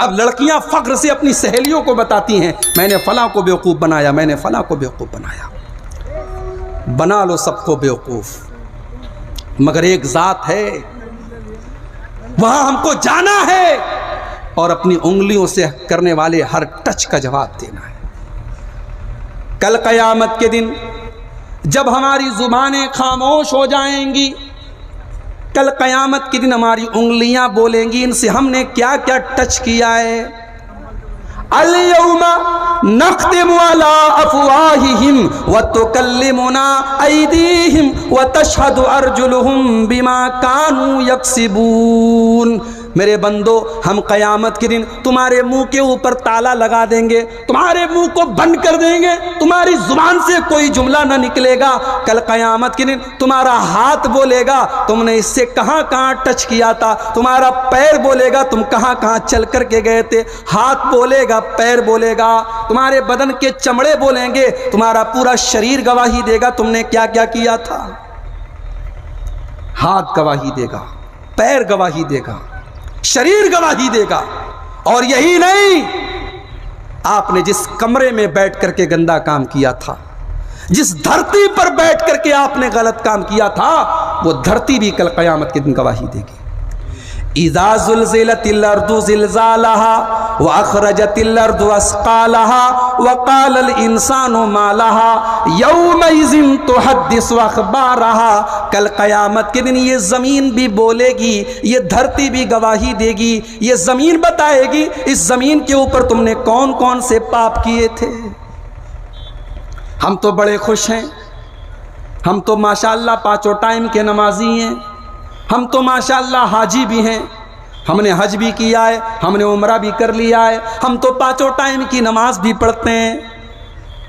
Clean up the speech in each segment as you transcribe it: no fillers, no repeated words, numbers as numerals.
अब लड़कियां फख्र से अपनी सहेलियों को बताती हैं, मैंने फलां को बेवकूफ़ बनाया, मैंने फलां को बेवकूफ़ बनाया। बना लो सबको बेवकूफ़, मगर एक ज़ात है, वहाँ हमको जाना है और अपनी उंगलियों से करने वाले हर टच का जवाब देना है। कल क़यामत के दिन जब हमारी ज़ुबानें खामोश हो जाएंगी, कल क़यामत के दिन हमारी उंगलियां बोलेंगी, इनसे हमने क्या क्या टच किया है। अल-यौमा नख्तिमु अला अफ़वाहिहिम व तुकल्लिमुना अयदीहिम व तशहदु अर्जुलुहुम बिमा कानू यक्सिबून। मेरे बंदो, हम क़यामत के दिन तुम्हारे मुंह के ऊपर ताला लगा देंगे, तुम्हारे मुंह को बंद कर देंगे, तुम्हारी जुबान से कोई जुमला ना निकलेगा। कल क़यामत के दिन तुम्हारा हाथ बोलेगा तुमने इससे कहाँ कहाँ टच किया था, तुम्हारा पैर बोलेगा तुम कहाँ कहाँ चल कर के गए थे, हाथ बोलेगा, पैर बोलेगा, तुम्हारे बदन के चमड़े बोलेंगे, तुम्हारा पूरा शरीर गवाही देगा तुमने क्या क्या किया था। हाथ गवाही देगा, पैर गवाही देगा, शरीर गवाही देगा। और यही नहीं, आपने जिस कमरे में बैठ करके गंदा काम किया था, जिस धरती पर बैठ करके आपने गलत काम किया था, वो धरती भी कल क़यामत के दिन गवाही देगी। इज़ा ज़ुल्ज़िलतिल अर्दु ज़िल्ज़ालहा व अख़रजतिल अर्दु अस्क़ालहा व क़ालल इंसानु मा लहा यौमइज़िन तुहद्दिसु अख़बारहा। कल क़यामत के दिन ये ज़मीन भी बोलेगी, ये धरती भी गवाही देगी। ये ज़मीन बताएगी इस ज़मीन के ऊपर तुमने कौन कौन से पाप किए थे। हम तो बड़े खुश हैं, हम तो माशाअल्लाह पाँचों टाइम के नमाजी हैं, हम तो माशाअल्लाह हाजी भी हैं, हमने हज भी किया है, हमने उम्रा भी कर लिया है, हम तो पाँचों टाइम की नमाज भी पढ़ते हैं।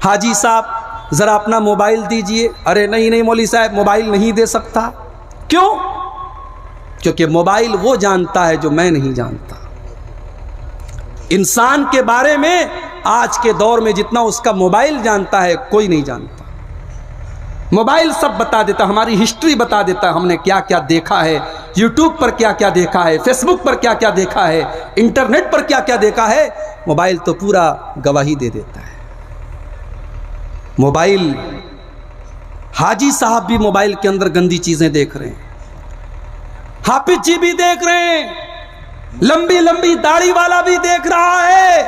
हाजी साहब ज़रा अपना मोबाइल दीजिए। अरे नहीं नहीं मौलवी साहब, मोबाइल नहीं दे सकता। क्यों? क्योंकि मोबाइल वो जानता है जो मैं नहीं जानता। इंसान के बारे में आज के दौर में जितना उसका मोबाइल जानता है कोई नहीं जानता। मोबाइल सब बता देता, हमारी हिस्ट्री बता देता, हमने क्या क्या देखा है, यूट्यूब पर क्या क्या देखा है, फेसबुक पर क्या क्या देखा है, इंटरनेट पर क्या क्या देखा है। मोबाइल तो पूरा गवाही दे देता है। मोबाइल, हाजी साहब भी मोबाइल के अंदर गंदी चीजें देख रहे हैं, हाफिज जी भी देख रहे हैं, लंबी लंबी दाढ़ी वाला भी देख रहा है।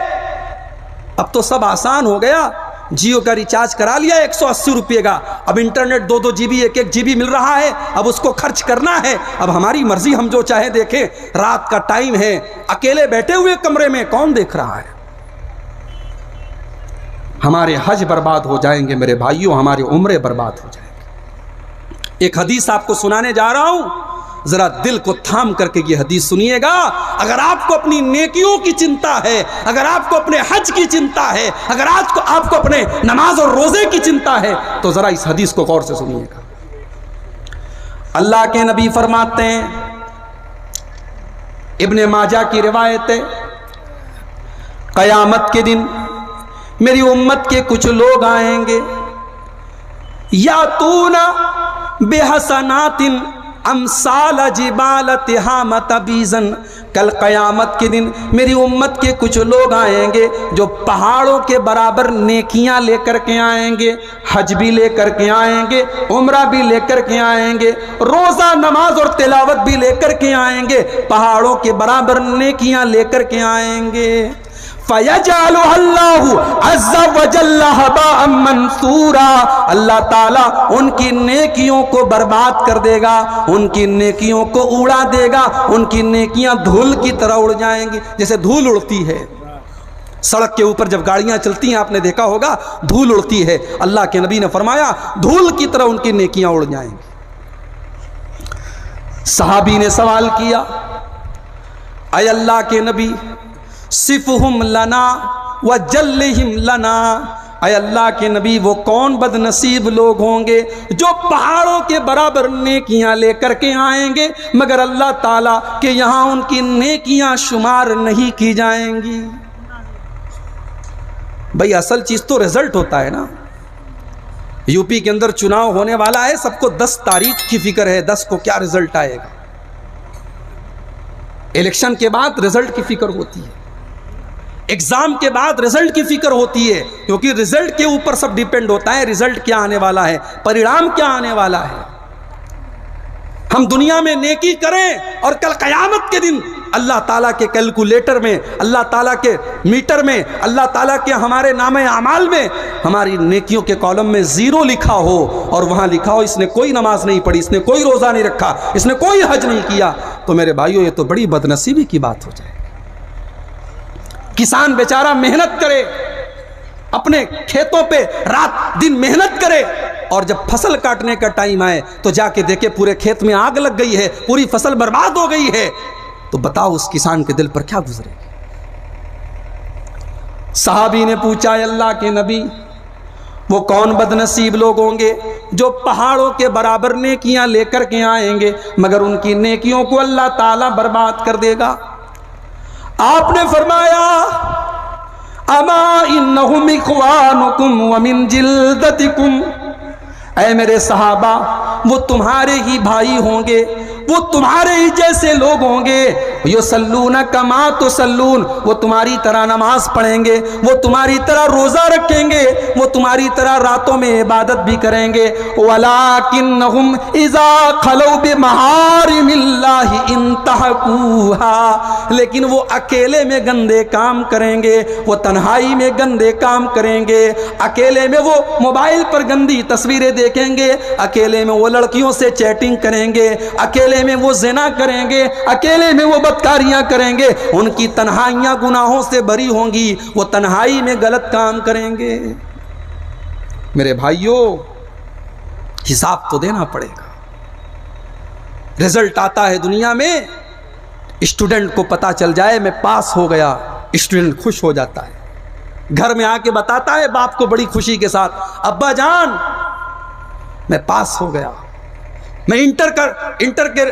अब तो सब आसान हो गया, जियो का रिचार्ज करा लिया 180 रुपये का, अब इंटरनेट 2-2 GB 1-1 GB मिल रहा है, अब उसको खर्च करना है। अब हमारी मर्जी, हम जो चाहे देखें। रात का टाइम है, अकेले बैठे हुए कमरे में कौन देख रहा है। हमारे हज बर्बाद हो जाएंगे मेरे भाइयों, हमारे उम्रे बर्बाद हो जाएंगे। एक हदीस आपको सुनाने जा रहा हूं, जरा दिल को थाम करके ये हदीस सुनिएगा। अगर आपको अपनी नेकियों की चिंता है, अगर आपको अपने हज की चिंता है, अगर आपको अपने नमाज और रोजे की चिंता है, तो जरा इस हदीस को गौर से सुनिएगा। अल्लाह के नबी फरमाते हैं, इब्ने माजा की रिवायत है, क़यामत के दिन मेरी उम्मत के कुछ लोग आएंगे, यातूना बेहसनातिन अमसाल जिबाल तिहामत बीजन। कल क़यामत के दिन मेरी उम्मत के कुछ लोग आएंगे जो पहाड़ों के बराबर नेकियां लेकर के आएंगे, हज भी लेकर के आएंगे, उम्रा भी लेकर के आएंगे, रोज़ा नमाज और तिलावत भी लेकर के आएंगे, पहाड़ों के बराबर नेकियां लेकर के आएंगे। फ़यजअलुहल्लाहु अज़्ज़ा व जल्ला हबाअम मंसूरा। अल्लाह ताला उनकी नेकियों को बर्बाद कर देगा, उनकी नेकियों को उड़ा देगा, उनकी नेकियां धूल की तरह उड़ जाएंगी, जैसे धूल उड़ती है। सड़क के ऊपर जब गाड़ियां चलती हैं, आपने देखा होगा, धूल उड़ती है। अल्लाह के नबी ने फरमाया धूल की तरह उनकी नेकियां उड़ जाएंगी। सहाबी ने सवाल किया, अय अल्लाह के नबी, सिफहुम लना व जल्लिहिम लना। अय अल्लाह के नबी, वो कौन बदनसीब लोग होंगे जो पहाड़ों के बराबर नेकियां लेकर के आएंगे, मगर अल्लाह ताला के यहाँ उनकी नेकियां शुमार नहीं की जाएंगी। भाई असल चीज तो रिजल्ट होता है ना। यूपी के अंदर चुनाव होने वाला है, सबको 10 तारीख की फिक्र है, 10 को क्या रिजल्ट आएगा। इलेक्शन के बाद रिजल्ट की फिक्र होती है। एग्जाम के बाद रिजल्ट की फिक्र होती है, क्योंकि रिजल्ट के ऊपर सब डिपेंड होता है। रिजल्ट क्या आने वाला है, परिणाम क्या आने वाला है। हम दुनिया में नेकी करें और कल क़यामत के दिन अल्लाह ताला के कैलकुलेटर में, अल्लाह ताला के मीटर में, अल्लाह ताला के हमारे नामे अमाल में हमारी नेकियों के कॉलम में ज़ीरो लिखा हो और वहाँ लिखा हो इसने कोई नमाज नहीं पढ़ी, इसने कोई रोज़ा नहीं रखा, इसने कोई हज नहीं किया, तो मेरे भाइयों ये तो बड़ी बदनसीबी की बात हो जाए। किसान बेचारा मेहनत करे, अपने खेतों पे रात दिन मेहनत करे, और जब फसल काटने का टाइम आए तो जाके देखे पूरे खेत में आग लग गई है, पूरी फसल बर्बाद हो गई है, तो बताओ उस किसान के दिल पर क्या गुजरेगी। सहाबी ने पूछा, अल्लाह के नबी, वो कौन बदनसीब लोग होंगे जो पहाड़ों के बराबर नेकियां लेकर के आएंगे मगर उनकी नेकियों को अल्लाह ताला बर्बाद कर देगा। आपने फरमाया, अमा इन्नहुम इख्वानुकुम व मिन जिल्दतिकुम, ऐ मेरे सहाबा, वो तुम्हारे ही भाई होंगे, वो तुम्हारे ही जैसे लोग होंगे। युसल्लून कमा तुसल्लून, वो तुम्हारी तरह नमाज पढ़ेंगे, वो तुम्हारी तरह रोज़ा रखेंगे, वो तुम्हारी तरह रातों में इबादत भी करेंगे। वलाकिन्नहुम इज़ा खलौ बिमहारिमिल्लाहि इंतहकूहा, लेकिन वो अकेले में गंदे काम करेंगे, वो तन्हाई में गंदे काम करेंगे, अकेले में वो मोबाइल पर गंदी तस्वीरें देखेंगे, अकेले में वो लड़कियों से चैटिंग करेंगे, अकेले में वो ज़िना करेंगे, अकेले में वो बदकारियां करेंगे, उनकी तन्हाइयां गुनाहों से भरी होंगी, वो तन्हाई में गलत काम करेंगे। मेरे भाइयों, हिसाब तो देना पड़ेगा। रिजल्ट आता है दुनिया में, स्टूडेंट को पता चल जाए मैं पास हो गया, स्टूडेंट खुश हो जाता है, घर में आके बताता है बाप को बड़ी खुशी के साथ, अब्बा जान मैं पास हो गया, मैं इंटर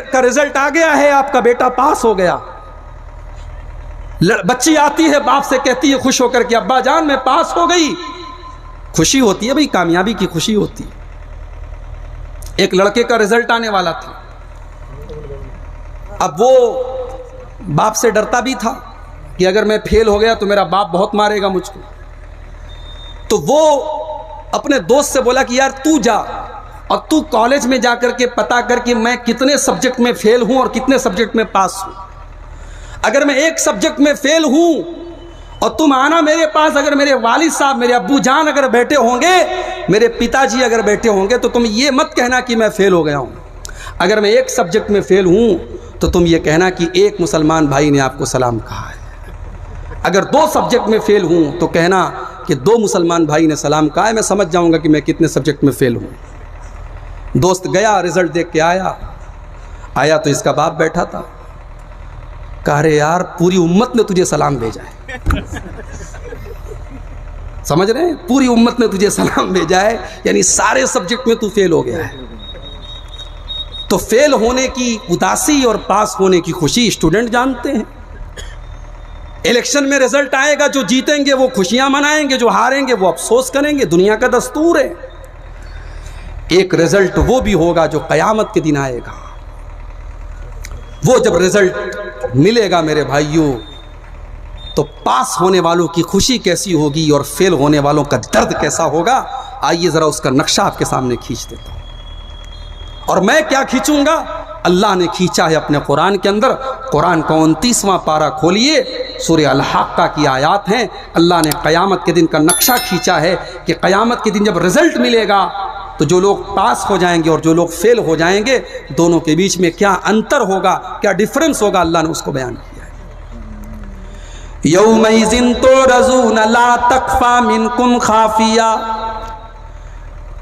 का रिजल्ट आ गया है, आपका बेटा पास हो गया। बच्ची आती है बाप से कहती है खुश होकर के, अब्बा जान मैं पास हो गई। खुशी होती है भाई, कामयाबी की खुशी होती है। एक लड़के का रिजल्ट आने वाला था, अब वो बाप से डरता भी था कि अगर मैं फेल हो गया तो मेरा बाप बहुत मारेगा मुझको। तो वो अपने दोस्त से बोला कि यार तू जा और तू कॉलेज में जाकर के पता कर कि मैं कितने सब्जेक्ट में फेल हूं और कितने सब्जेक्ट में पास हूं। अगर मैं एक सब्जेक्ट में फेल हूं और तुम आना मेरे पास, अगर मेरे वालिद साहब, मेरे अब्बू जान अगर बैठे होंगे, मेरे पिताजी अगर बैठे होंगे, तो तुम ये मत कहना कि मैं फेल हो गया हूं। अगर मैं एक सब्जेक्ट में फेल हूं तो तुम ये कहना कि एक मुसलमान भाई ने आपको सलाम कहा है। अगर 2 सब्जेक्ट में फेल हूं तो कहना कि 2 मुसलमान भाई ने सलाम कहा है, मैं समझ जाऊंगा कि मैं कितने सब्जेक्ट में फेल हूं। दोस्त गया, रिजल्ट देख के आया तो इसका बाप बैठा था, कह रहे यार पूरी उम्मत ने तुझे सलाम भेजा है। समझ रहे हैं, पूरी उम्मत ने तुझे सलाम भेजा है, यानी सारे सब्जेक्ट में तू फेल हो गया है। तो फेल होने की उदासी और पास होने की खुशी स्टूडेंट जानते हैं। इलेक्शन में रिजल्ट आएगा, जो जीतेंगे वो खुशियां मनाएंगे, जो हारेंगे वो अफसोस करेंगे, दुनिया का दस्तूर है। एक रिजल्ट वो भी होगा जो क़यामत के दिन आएगा। वो जब रिजल्ट मिलेगा मेरे भाइयों, तो पास होने वालों की खुशी कैसी होगी और फेल होने वालों का दर्द कैसा होगा। आइए ज़रा उसका नक्शा आपके सामने खींच देता हूँ। और मैं क्या खींचूंगा, अल्लाह ने खींचा है अपने कुरान के अंदर। कुरान का 29वां पारा खोलिए, सूरह अल-हक़्क़ा की आयात हैं। अल्लाह ने क़यामत के दिन का नक्शा खींचा है कि क़यामत के दिन जब रिजल्ट मिलेगा तो जो लोग पास हो जाएंगे और जो लोग फेल हो जाएंगे, दोनों के बीच में क्या अंतर होगा, क्या डिफरेंस होगा, अल्लाह ने उसको बयान किया है। यौमइज़िन तुरज़ून ला तख़फ़ा मिनकुम ख़ाफ़िया,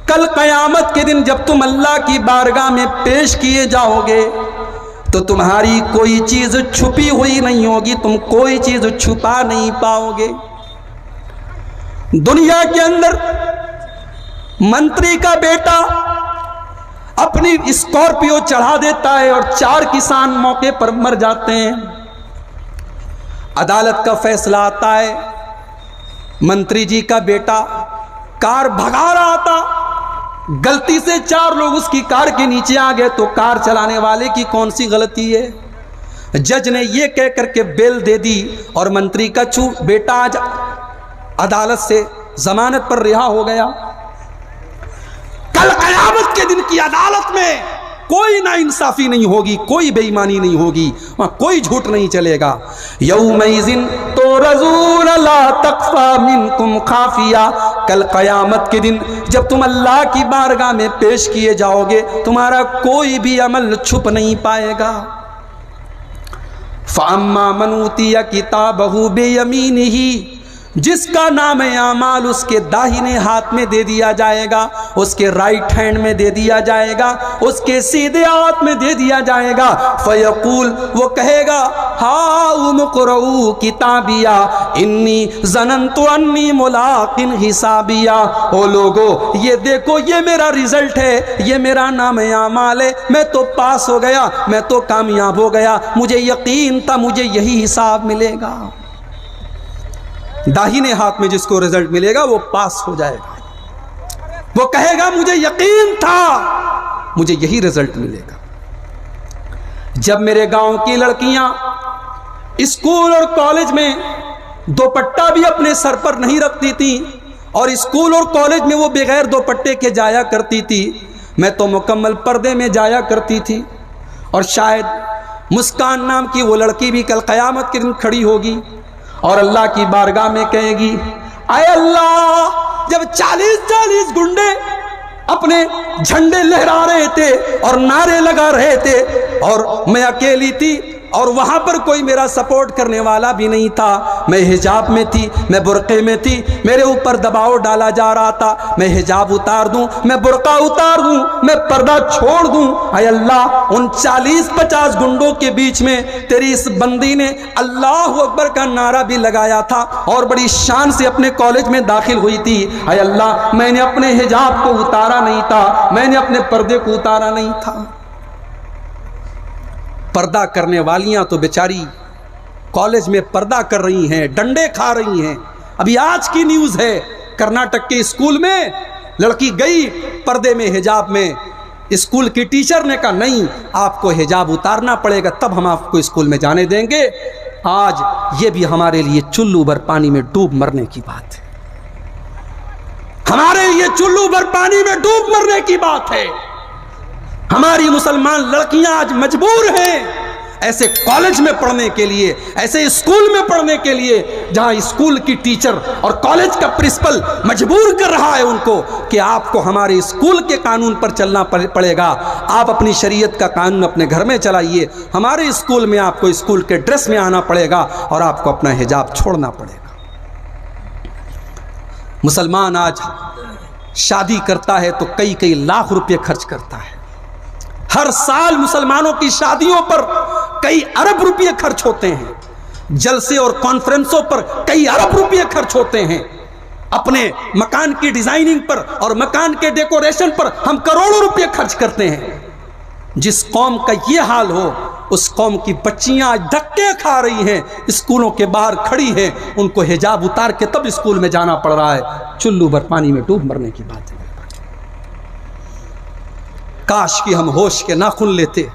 कल क़यामत के दिन जब तुम अल्लाह की बारगाह में पेश किए जाओगे तो तुम्हारी कोई चीज़ छुपी हुई नहीं होगी, तुम कोई चीज़ छुपा नहीं पाओगे। दुनिया के अंदर मंत्री का बेटा अपनी स्कॉर्पियो चढ़ा देता है और 4 किसान मौके पर मर जाते हैं। अदालत का फैसला आता है, मंत्री जी का बेटा कार भगा रहा था, गलती से 4 लोग उसकी कार के नीचे आ गए, तो कार चलाने वाले की कौन सी गलती है? जज ने ये कह करके बेल दे दी और मंत्री का बेटा आज अदालत से जमानत पर रिहा हो गया। कल क़यामत के दिन की अदालत में कोई नाइंसाफी नहीं होगी, कोई बेईमानी नहीं होगी, वहां कोई झूठ नहीं चलेगा। यौमइज़िन तुरज़ून ला तख़फ़ा मिनकुम ख़ाफ़िया, कल क़यामत के दिन जब तुम अल्लाह की बारगाह में पेश किए जाओगे, तुम्हारा कोई भी अमल छुप नहीं पाएगा। फ़अम्मा मन ऊतिया किताबहु बियमीनिही, जिसका नाम आमाल उसके दाहिने हाथ में दे दिया जाएगा, उसके राइट हैंड में दे दिया जाएगा, उसके सीधे हाथ में दे दिया जाएगा। फयकूल, वो कहेगा हाउम क़ुरऊ किताबिया इन्नी ज़नन्तु अन्नी मुलाक़िन हिसाबिया। ओ लोगो, ये देखो, ये मेरा रिजल्ट है, ये मेरा नाम आमाल है, मैं तो पास हो गया, मैं तो कामयाब हो गया, मुझे यकीन था मुझे यही हिसाब मिलेगा। दाहिने हाथ में जिसको रिजल्ट मिलेगा वो पास हो जाएगा, वो कहेगा मुझे यकीन था मुझे यही रिजल्ट मिलेगा। जब मेरे गांव की लड़कियां स्कूल और कॉलेज में दुपट्टा भी अपने सर पर नहीं रखती थी और स्कूल और कॉलेज में वो बगैर दुपट्टे के जाया करती थी, मैं तो मुकम्मल पर्दे में जाया करती थी। और शायद मुस्कान नाम की वो लड़की भी कल क़यामत के दिन खड़ी होगी और अल्लाह की बारगाह में कहेगी, आए अल्लाह, जब 40-40 गुंडे अपने झंडे लहरा रहे थे और नारे लगा रहे थे और मैं अकेली थी और वहां पर कोई मेरा सपोर्ट करने वाला भी नहीं था, मैं हिजाब में थी, मैं बुर्क़े में थी, मेरे ऊपर दबाव डाला जा रहा था, मैं हिजाब उतार दूं, मैं बुर्क़ा उतार दूं, मैं पर्दा छोड़ दूं। आय अल्लाह, उन 40-50 गुंडों के बीच में तेरी इस बंदी ने अल्लाह अकबर का नारा भी लगाया था और बड़ी शान से अपने कॉलेज में दाखिल हुई थी। आय अल्लाह, मैंने अपने हिजाब को उतारा नहीं था, मैंने अपने पर्दे को उतारा नहीं था। पर्दा करने वालियां तो बेचारी कॉलेज में पर्दा कर रही हैं, डंडे खा रही हैं। अभी आज की न्यूज़ है, कर्नाटक के स्कूल में लड़की गई पर्दे में, हिजाब में, स्कूल की टीचर ने कहा नहीं, आपको हिजाब उतारना पड़ेगा तब हम आपको स्कूल में जाने देंगे। आज ये भी हमारे लिए चुल्लू भर पानी में डूब मरने की बात है, हमारे लिए चुल्लू भर पानी में डूब मरने की बात है। हमारी मुसलमान लड़कियां आज मजबूर हैं ऐसे कॉलेज में पढ़ने के लिए, ऐसे स्कूल में पढ़ने के लिए जहां स्कूल की टीचर और कॉलेज का प्रिंसिपल मजबूर कर रहा है उनको कि आपको हमारे स्कूल के कानून पर चलना पड़ेगा, आप अपनी शरीयत का कानून अपने घर में चलाइए, हमारे स्कूल में आपको स्कूल के ड्रेस में आना पड़ेगा और आपको अपना हिजाब छोड़ना पड़ेगा। मुसलमान आज शादी करता है तो कई कई लाख रुपए खर्च करता है। हर साल मुसलमानों की शादियों पर कई अरब रुपए खर्च होते हैं, जलसे और कॉन्फ्रेंसों पर कई अरब रुपए खर्च होते हैं, अपने मकान की डिजाइनिंग पर और मकान के डेकोरेशन पर हम करोड़ों रुपए खर्च करते हैं। जिस कौम का ये हाल हो, उस कौम की बच्चियां आज धक्के खा रही हैं, स्कूलों के बाहर खड़ी हैं, उनको हिजाब उतार के तब स्कूल में जाना पड़ रहा है। चुल्लू भर पानी में डूब मरने की बात है। काश कि हम होश के नाखून लेते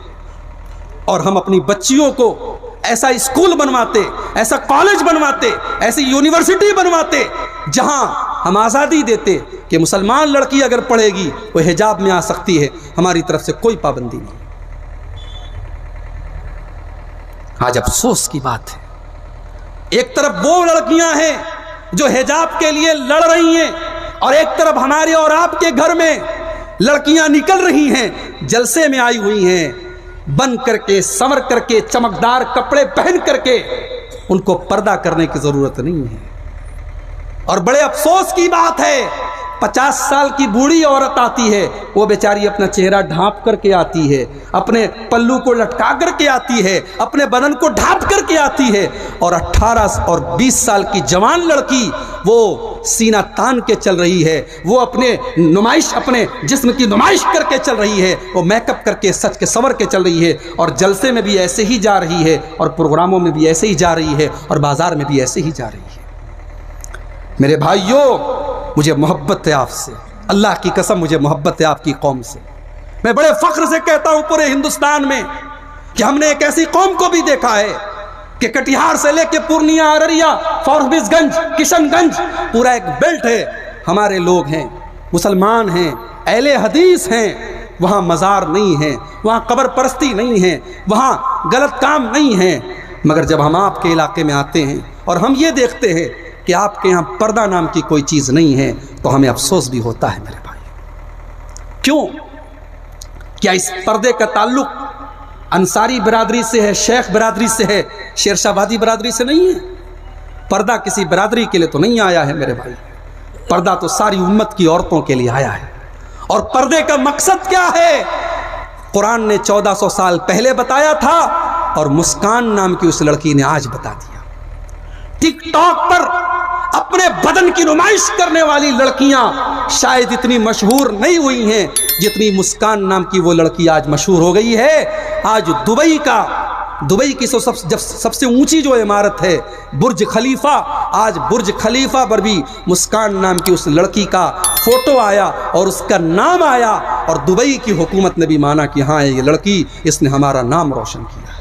और हम अपनी बच्चियों को ऐसा स्कूल बनवाते, ऐसा कॉलेज बनवाते, ऐसी यूनिवर्सिटी बनवाते जहां हम आज़ादी देते कि मुसलमान लड़की अगर पढ़ेगी वो हिजाब में आ सकती है, हमारी तरफ से कोई पाबंदी नहीं। आज अफसोस की बात है, एक तरफ वो लड़कियां हैं जो हिजाब के लिए लड़ रही हैं और एक तरफ हमारे और आपके घर में लड़कियां निकल रही हैं, जलसे में आई हुई हैं, बन करके, संवर करके, चमकदार कपड़े पहन करके। उनको पर्दा करने की जरूरत नहीं है। और बड़े अफसोस की बात है, 50 साल की बूढ़ी औरत आती है, वो बेचारी अपना चेहरा ढांप करके आती है, अपने पल्लू को लटका करके आती है, अपने बदन को ढांप करके आती है, और 18 और 20 साल की जवान लड़की वो सीना तान के चल रही है, वो अपने नुमाइश, अपने जिस्म की नुमाइश करके चल रही है, वो मेकअप करके, सच के संवर के चल रही है, और जलसे में भी ऐसे ही जा रही है, और प्रोग्रामों में भी ऐसे ही जा रही है, और बाजार में भी ऐसे ही जा रही है। मेरे भाइयों, मुझे मोहब्बत है आपसे, अल्लाह की कसम मुझे मोहब्बत है आपकी कौम से। मैं बड़े फख्र से कहता हूं पूरे हिंदुस्तान में कि हमने एक ऐसी कौम को भी देखा है कि कटिहार से लेके पूर्णिया, अररिया, फॉरबिसगंज, किशनगंज पूरा एक बेल्ट है, हमारे लोग हैं, मुसलमान हैं, अहले हदीस हैं, वहाँ मज़ार नहीं है, वहाँ कब्र परस्ती नहीं है, वहाँ गलत काम नहीं है। मगर जब हम आपके इलाके में आते हैं और हम ये देखते हैं कि आपके यहाँ पर्दा नाम की कोई चीज़ नहीं है, तो हमें अफसोस भी होता है मेरे भाई। क्यों? क्या इस पर्दे का ताल्लुक अंसारी बिरादरी से है, शेख बिरादरी से है, शेरशाहबादी बिरादरी से नहीं है? पर्दा किसी बिरादरी के लिए तो नहीं आया है मेरे भाई, पर्दा तो सारी उम्मत की औरतों के लिए आया है। और पर्दे का मकसद क्या है? कुरान ने 1400 साल पहले बताया था और मुस्कान नाम की उस लड़की ने आज बता दिया। टिकटॉक पर अपने बदन की नुमाइश करने वाली लड़कियां शायद इतनी मशहूर नहीं हुई हैं जितनी मुस्कान नाम की वो लड़की आज मशहूर हो गई है। आज दुबई की सबसे ऊंची जो इमारत है बुर्ज खलीफा, आज बुर्ज खलीफा पर भी मुस्कान नाम की उस लड़की का फोटो आया और उसका नाम आया, और दुबई की हुकूमत ने भी माना कि हाँ ये लड़की, इसने हमारा नाम रोशन किया।